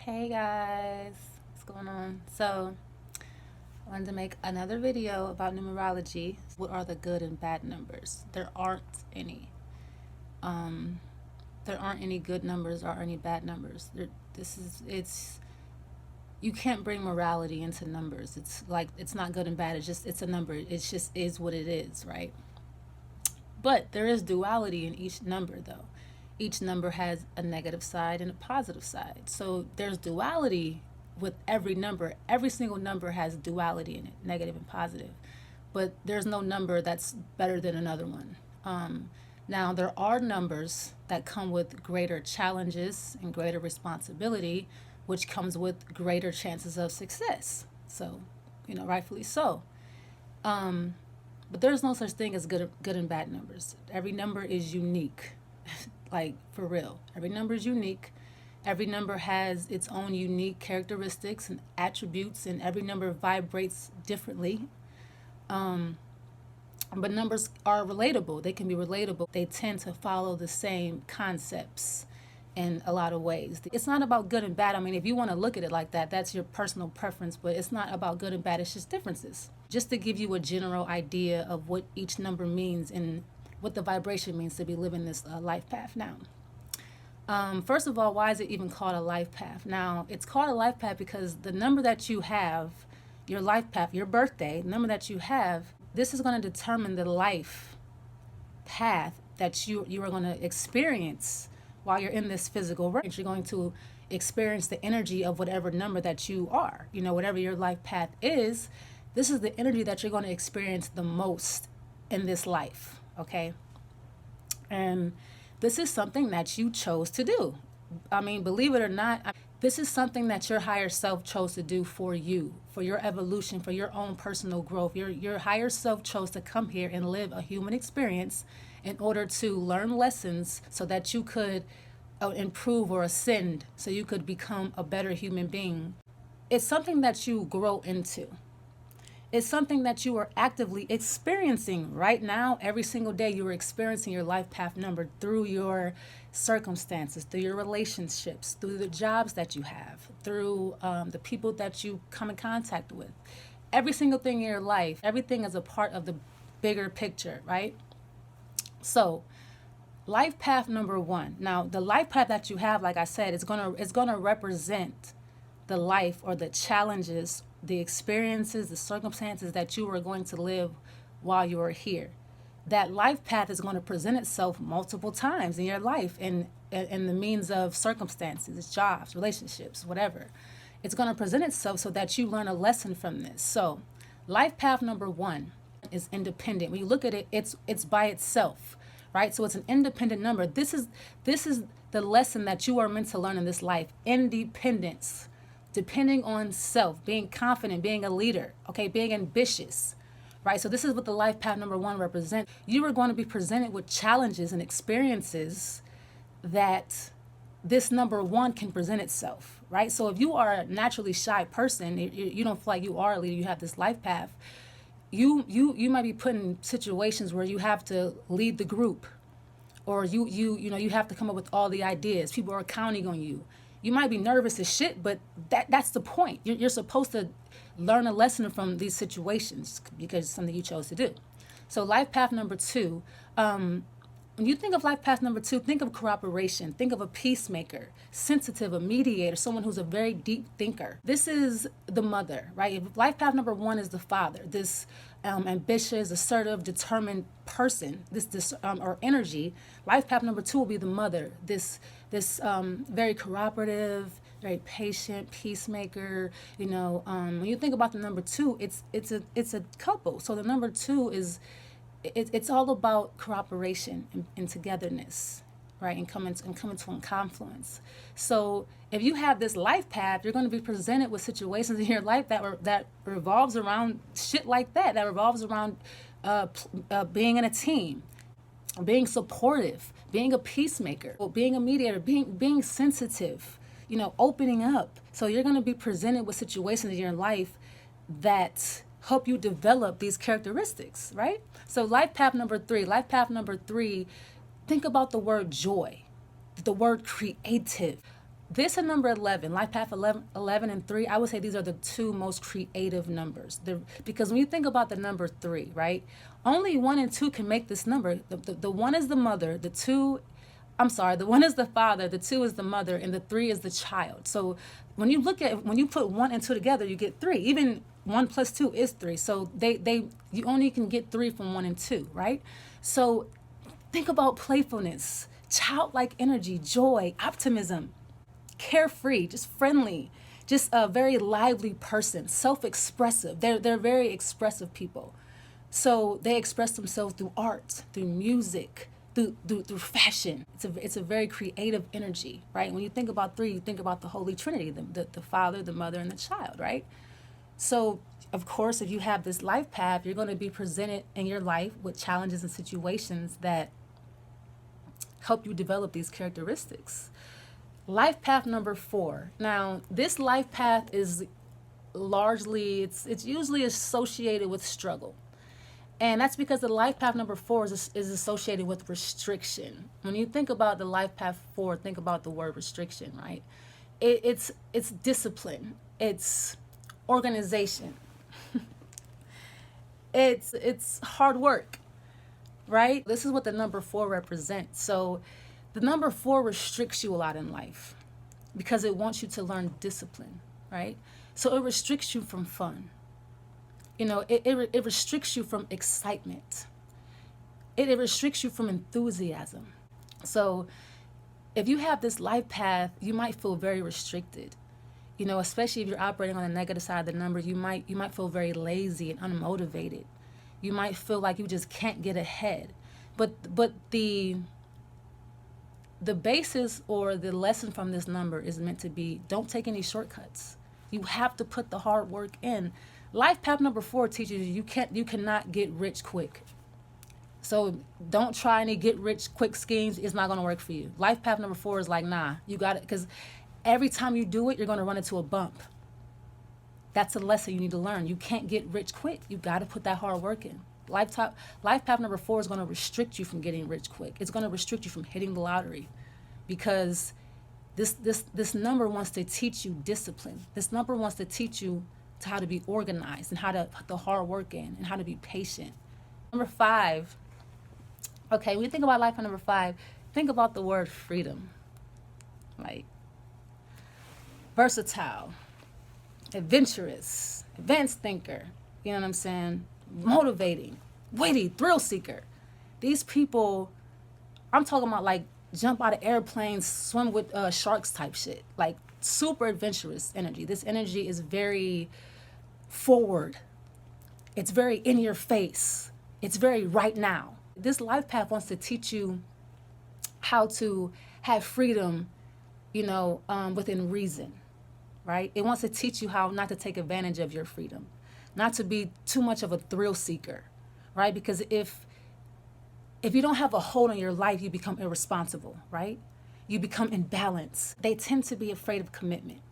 Hey guys, what's going on? So, I wanted to make another video about numerology. What are the good and bad numbers? There aren't any. Um, there aren't any good numbers or any bad numbers. It's you can't bring morality into numbers. It's like it's not good and bad. It's a number. It's just is what it is, right? But there is duality in each number, though. Each number has a negative side and a positive side. So there's duality with every number. Every single number has duality in it, negative and positive. But there's no number that's better than another one. Now, there are numbers that come with greater challenges and greater responsibility, which comes with greater chances of success. So, rightfully so. But there's no such thing as good and bad numbers. Every number is unique, like for real. Every number is unique. Every number has its own unique characteristics and attributes, and every number vibrates differently. But numbers are relatable. They can be relatable. They tend to follow the same concepts in a lot of ways. It's not about good and bad. I mean, if you want to look at it like that, that's your personal preference, but it's not about good and bad. It's just differences. Just to give you a general idea of what each number means and what the vibration means to be living this life path now. First of all, why is it even called a life path? Now, it's called a life path because the number that you have, your life path, your birthday, the number that you have, this is going to determine the life path that you are going to experience while you're in this physical range. You're going to experience the energy of whatever number that you are. Whatever your life path is, this is the energy that you're going to experience the most in this life, okay? And this is something that you chose to do. I mean, believe it or not, this is something that your higher self chose to do for you, for your evolution, for your own personal growth. Your higher self chose to come here and live a human experience in order to learn lessons so that you could improve or ascend, so you could become a better human being. It's something that you grow into. It's something that you are actively experiencing right now. Every single day you are experiencing your life path number through your circumstances, through your relationships, through the jobs that you have, through the people that you come in contact with. Every single thing in your life, everything is a part of the bigger picture, right? So, life path number one. Now, the life path that you have, like I said, is gonna represent the life or the challenges, the experiences, the circumstances that you are going to live while you are here. That life path is going to present itself multiple times in your life in the means of circumstances, jobs, relationships, whatever. It's going to present itself so that you learn a lesson from this. So, life path number one is independent. When you look at it, it's by itself, right? So it's an independent number. This is the lesson that you are meant to learn in this life. Independence. Depending on self, being confident, being a leader, okay, being ambitious, right? So this is what the life path number one represents. You are going to be presented with challenges and experiences that this number one can present itself, right? So if you are a naturally shy person, you don't feel like you are a leader, you have this life path, you might be put in situations where you have to lead the group, or you have to come up with all the ideas. People are counting on you. You might be nervous as shit, but that's the point. You're supposed to learn a lesson from these situations because it's something you chose to do. So life path number two, when you think of life path number two, think of cooperation. Think of a peacemaker, sensitive, a mediator, someone who's a very deep thinker. This is the mother, right? Life path number one is the father, this ambitious, assertive, determined person, this or energy. Life path number two will be the mother, this very cooperative, very patient, peacemaker. When you think about the number two, it's a couple. So the number two is it's all about cooperation and togetherness, right? And coming to a confluence. So if you have this life path, you're going to be presented with situations in your life that revolves around shit like that. That revolves around being in a team, being supportive, being a peacemaker, being a mediator, being sensitive, opening up. So you're going to be presented with situations in your life that help you develop these characteristics, right? So life path number three, think about the word joy, the word creative. This and number 11, life path 11 and 3, I would say these are the two most creative numbers. Because when you think about the number 3, right, only 1 and 2 can make this number. The 1 is the mother, the 1 is the father, the 2 is the mother, and the 3 is the child. So when you put 1 and 2 together, you get 3. Even 1 plus 2 is 3. So you only can get 3 from 1 and 2, right? So think about playfulness, childlike energy, joy, optimism, carefree, just friendly, just a very lively person, self-expressive. They're very expressive people. So they express themselves through art, through music, through fashion. It's a very creative energy, right? When you think about 3, you think about the Holy Trinity, the Father, the Mother, and the Child, right? So, of course, if you have this life path, you're going to be presented in your life with challenges and situations that help you develop these characteristics. Life path number 4. Now, this life path is largely, it's usually associated with struggle. And that's because the life path number 4 is associated with restriction. When you think about the life path 4, think about the word restriction, right? It's discipline. It's organization. It's hard work, right? This is what the number 4 represents. So the number 4 restricts you a lot in life because it wants you to learn discipline, right? So it restricts you from fun. It restricts you from excitement. It restricts you from enthusiasm. So if you have this life path, you might feel very restricted. Especially if you're operating on the negative side of the number, you might feel very lazy and unmotivated. You might feel like you just can't get ahead. But the basis or the lesson from this number is meant to be, don't take any shortcuts. You have to put the hard work in. Life path number 4 teaches you cannot get rich quick. So don't try any get rich quick schemes. It's not going to work for you. Life path number 4 is like, nah, you got it. Because every time you do it, you're going to run into a bump. That's a lesson you need to learn. You can't get rich quick. You got to put that hard work in. Life path number 4 is going to restrict you from getting rich quick. It's going to restrict you from hitting the lottery, because this number wants to teach you discipline. This number wants to teach you how to be organized and how to put the hard work in and how to be patient. Number 5. Okay, when you think about life path number 5, think about the word freedom. Like versatile, adventurous, advanced thinker, you know what I'm saying? Motivating, witty, thrill seeker. These people, I'm talking about like jump out of airplanes, swim with sharks type shit. Like super adventurous energy. This energy is very forward. It's very in your face. It's very right now. This life path wants to teach you how to have freedom, within reason, right? It wants to teach you how not to take advantage of your freedom, not to be too much of a thrill seeker, right? Because if you don't have a hold on your life, you become irresponsible, right? You become imbalanced. They tend to be afraid of commitment,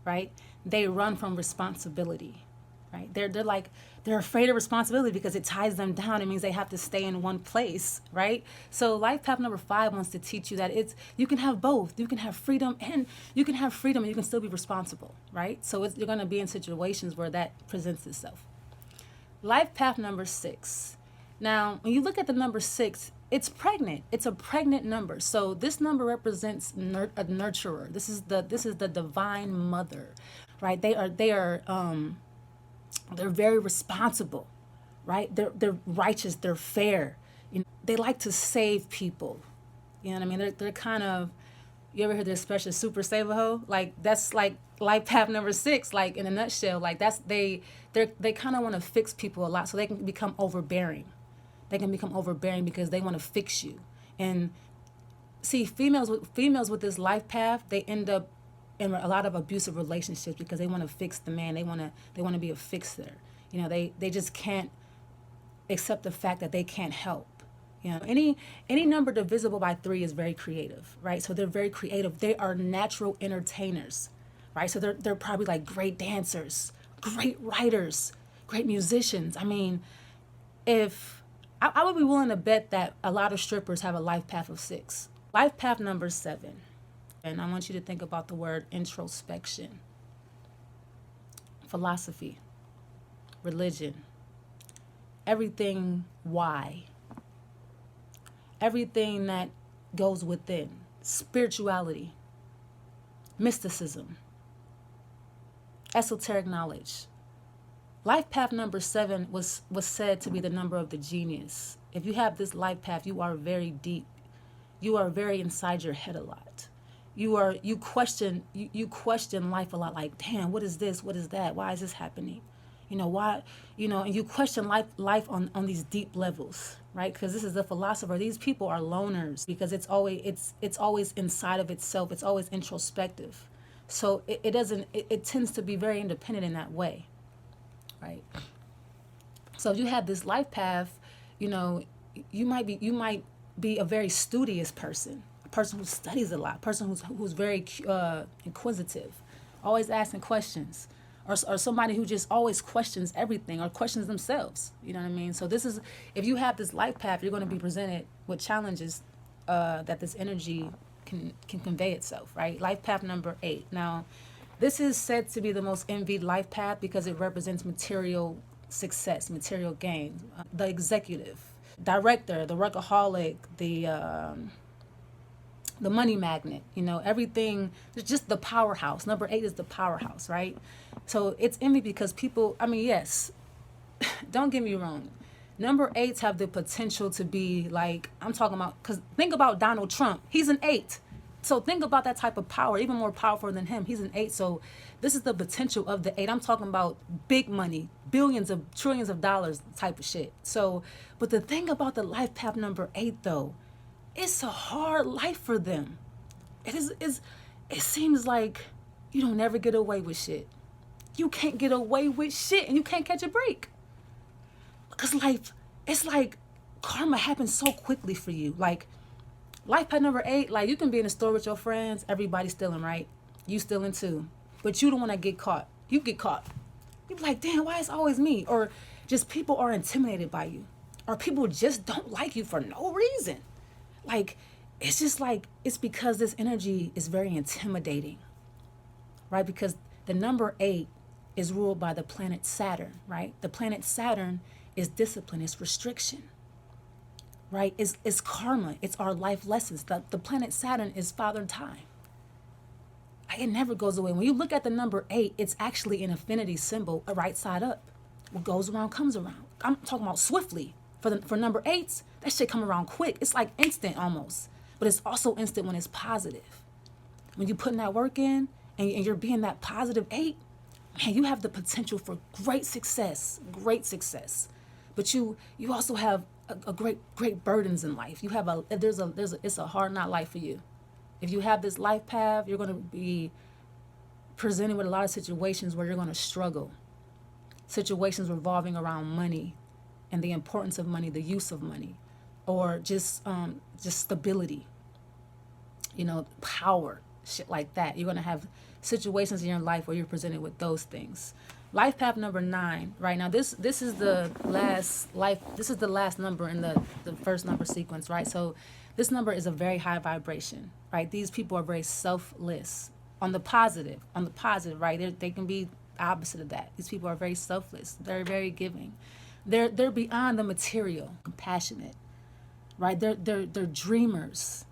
right? They run from responsibility, right? They're afraid of responsibility because it ties them down. It means they have to stay in one place, right? So life path number 5 wants to teach you that you can have both. You can have freedom and you can still be responsible, right? So you're going to be in situations where that presents itself. Life path number 6. Now, when you look at the number 6, it's pregnant. It's a pregnant number. So this number represents a nurturer. This is the divine mother, right? They're very responsible, right? They're righteous. They're fair. They like to save people. You know what I mean? They're kind of, you ever heard the expression super saver hoe? Like that's like life path number 6. Like in a nutshell, like they kind of want to fix people a lot, so they can become overbearing. They can become overbearing because they want to fix you. And see, females with this life path, they end up in a lot of abusive relationships because they want to fix the man. They want to be a fixer. They just can't accept the fact that they can't help. Any number divisible by 3 is very creative, right? So they're very creative. They are natural entertainers, right? So they're probably like great dancers, great writers, great musicians. I mean, I would be willing to bet that a lot of strippers have a life path of 6. Life path number 7. And I want you to think about the word introspection, philosophy, religion, everything why, everything that goes within, spirituality, mysticism, esoteric knowledge. Life path number 7 was said to be the number of the genius. If you have this life path, you are very deep. You are very inside your head a lot. You question life a lot, like, damn, what is this? What is that? Why is this happening? Why, and you question life on these deep levels, right? Because this is the philosopher. These people are loners because it's always inside of itself. It's always introspective. So it tends to be very independent in that way, right? So if you have this life path, you might be a very studious person, a person who studies a lot, a person who's very inquisitive, always asking questions, or somebody who just always questions everything or questions themselves. You know what I mean? So if you have this life path, you're going to be presented with challenges that this energy can convey itself, right? Life path number 8. Now, this is said to be the most envied life path because it represents material success, material gain. The executive, director, the workaholic, the money magnet, everything. It's just the powerhouse. Number 8 is the powerhouse, right? So it's envy because people, yes, don't get me wrong. Number 8s have the potential to be like, I'm talking about, because think about Donald Trump. He's an 8. So think about that type of power, even more powerful than him. He's an 8. So this is the potential of the 8. I'm talking about big money, billions of trillions of dollars type of shit. So, but the thing about the life path number 8 though, it's a hard life for them. It seems like you don't ever get away with shit. You can't get away with shit and you can't catch a break. Because life, it's like karma happens so quickly for you. Like life path number 8, like you can be in a store with your friends, everybody's stealing, right? You stealing too. But you don't want to get caught. You get caught. You be like, damn, why is it always me? Or just people are intimidated by you. Or people just don't like you for no reason. Like, it's just like, it's because this energy is very intimidating, right? Because the number 8 is ruled by the planet Saturn, right? The planet Saturn is discipline, it's restriction, right? It's karma, it's our life lessons. The planet Saturn is Father Time. It never goes away. When you look at the number 8, it's actually an infinity symbol, a right side up. What goes around comes around. I'm talking about swiftly. For number 8s, that shit come around quick. It's like instant almost. But it's also instant when it's positive. When you're putting that work in and you're being that positive 8, man, you have the potential for great success. But you also have a great burdens in life. You have it's a hard not life for you. If you have this life path, you're going to be presented with a lot of situations where you're going to struggle. Situations revolving around money and the importance of money, the use of money, or just stability, power, shit like that. You're going to have situations in your life where you're presented with those things. Life path number 9, right? Now this is the last number in the first number sequence, right? So this number is a very high vibration, right? These people are very selfless. On the positive, right? They can be the opposite of that. These people are very selfless. They're very giving. They're beyond the material, compassionate, right? They're dreamers.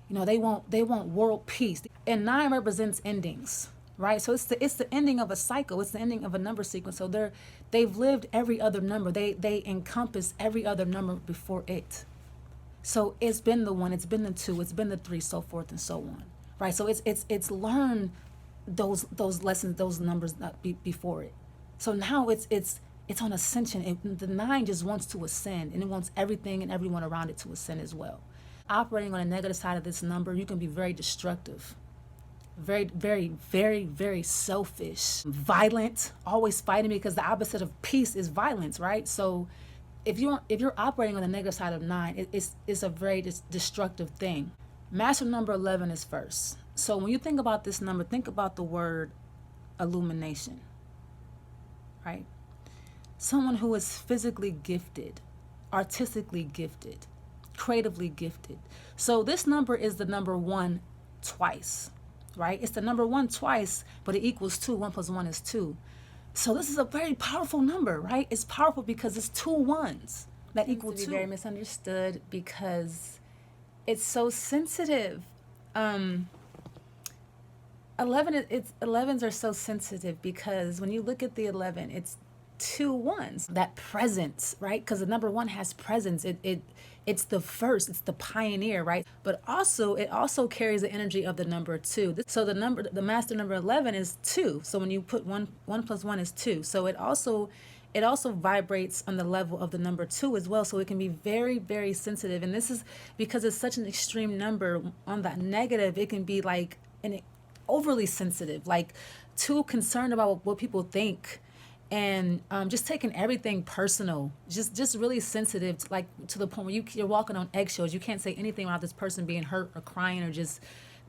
They want world peace. And 9 represents endings, right? So it's the ending of a cycle. It's the ending of a number sequence. So they've lived every other number. They encompass every other number before it. So it's been the 1, it's been the 2, it's been the 3, so forth and so on, right? So it's learned those lessons, those numbers before it. So now it's on ascension. The 9 just wants to ascend, and it wants everything and everyone around it to ascend as well. Operating on the negative side of this number, you can be very destructive, very, very, very, very selfish, violent, always fighting, because the opposite of peace is violence, right? So if you're operating on the negative side of 9, it's a very destructive thing. Master number 11 is first. So when you think about this number, think about the word illumination, right? Someone who is physically gifted, artistically gifted, creatively gifted. So this number is the number 1 twice. right? It's the number 1 twice, but it equals 2. 1 plus 1 is 2. So this is a very powerful number, right? It's powerful because it's 2 ones that equal 2. It's very misunderstood because it's so sensitive. 11s are so sensitive because when you look at the 11, it's 2 ones. That presence, right? Because the number 1 has presence. It's the first, it's the pioneer, right? But also, it also carries the energy of the number 2. So the master number 11 is 2. So when you put 1 plus 1 is 2. So it also vibrates on the level of the number 2 as well. So it can be very, very sensitive. And this is because it's such an extreme number. On that negative, it can be like overly sensitive, like too concerned about what people think, and just taking everything personal, just really sensitive, to the point where you're walking on eggshells. You can't say anything about this person being hurt or crying, or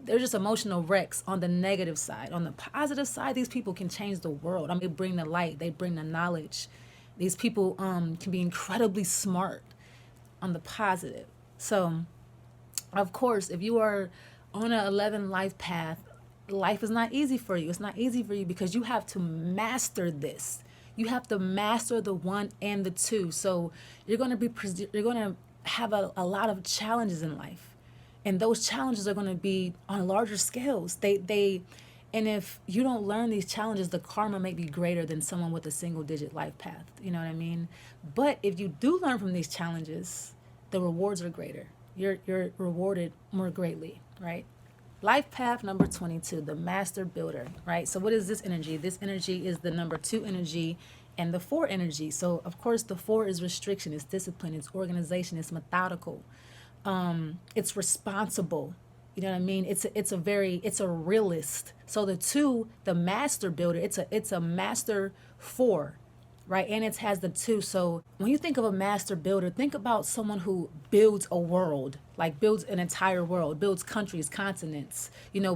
they're just emotional wrecks on the negative side. On the positive side, these people can change the world. They bring the light, they bring the knowledge. These people can be incredibly smart on the positive. So, of course, if you are on an 11 life path, life is not easy for you. It's not easy for you because you have to master this. You have to master the 1 and the 2. So you're going to have a lot of challenges in life, and those challenges are going to be on larger scales. And if you don't learn these challenges, the karma may be greater than someone with a single-digit life path. You know what I mean? But if you do learn from these challenges, the rewards are greater. You're rewarded more greatly, right? Life path number 22, the master builder, right? So what is this energy? This energy is the number 2 energy and the 4 energy. So of course the 4 is restriction, it's discipline, it's organization, it's methodical, it's responsible. You know what I mean? It's a realist. So the 2, the master builder, it's a master 4. Right, and it has the 2. So when you think of a master builder, think about someone who builds a world, like builds an entire world, builds countries, continents,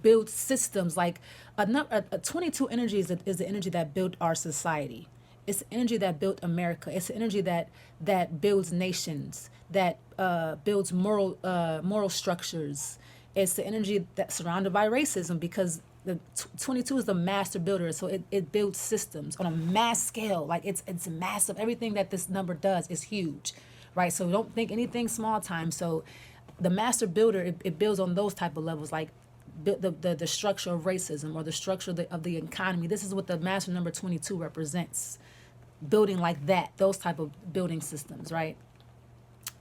builds systems. Like a 22 energy is the energy that built our society. It's the energy that built America. It's the energy that builds nations, that builds moral structures. It's the energy that's surrounded by racism, because the 22 is the master builder. So it builds systems on a mass scale. Like it's massive. Everything that this number does is huge, right? So don't think anything small time. So the master builder, it builds on those type of levels, like the structure of racism, or the structure of the economy. This is what the master number 22 represents. Building like that, those type of building systems, right?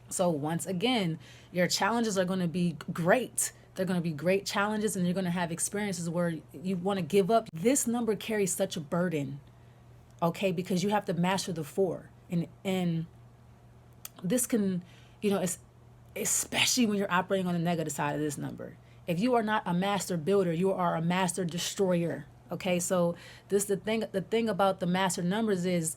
So once again, your challenges are going to be great. They're going to be great challenges, and you're going to have experiences where you want to give up. This number carries such a burden, okay, because you have to master the 4. And this can, especially when you're operating on the negative side of this number. If you are not a master builder, you are a master destroyer, okay? So the thing about the master numbers is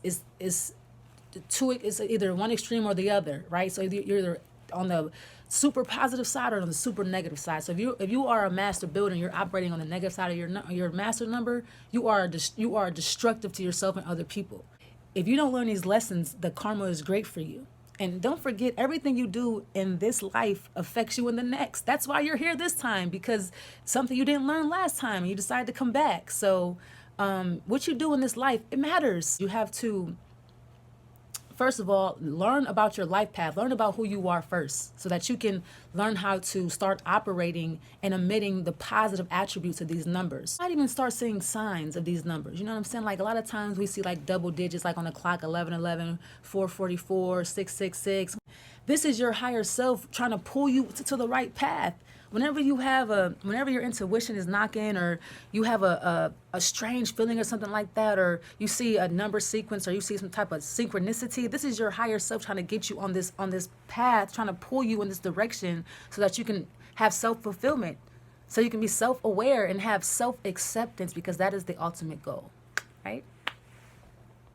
either one extreme or the other, right? So you're either on the super positive side or on the super negative side. So if you are a master builder and you're operating on the negative side of your master number, you are destructive to yourself and other people. If you don't learn these lessons, the karma is great for you. And don't forget, everything you do in this life affects you in the next. That's why you're here this time, because something you didn't learn last time and you decided to come back. So what you do in this life, it matters. You have to, first of all, learn about your life path. Learn about who you are first, so that you can learn how to start operating and emitting the positive attributes of these numbers. Might even start seeing signs of these numbers. You know what I'm saying? Like a lot of times we see like double digits, like on the clock, 1111, 444, 666. This is your higher self trying to pull you to the right path. Whenever your intuition is knocking, or you have a strange feeling or something like that, or you see a number sequence, or you see some type of synchronicity, this is your higher self trying to get you on this path, trying to pull you in this direction, so that you can have self-fulfillment, so you can be self-aware and have self-acceptance, because that is the ultimate goal, right?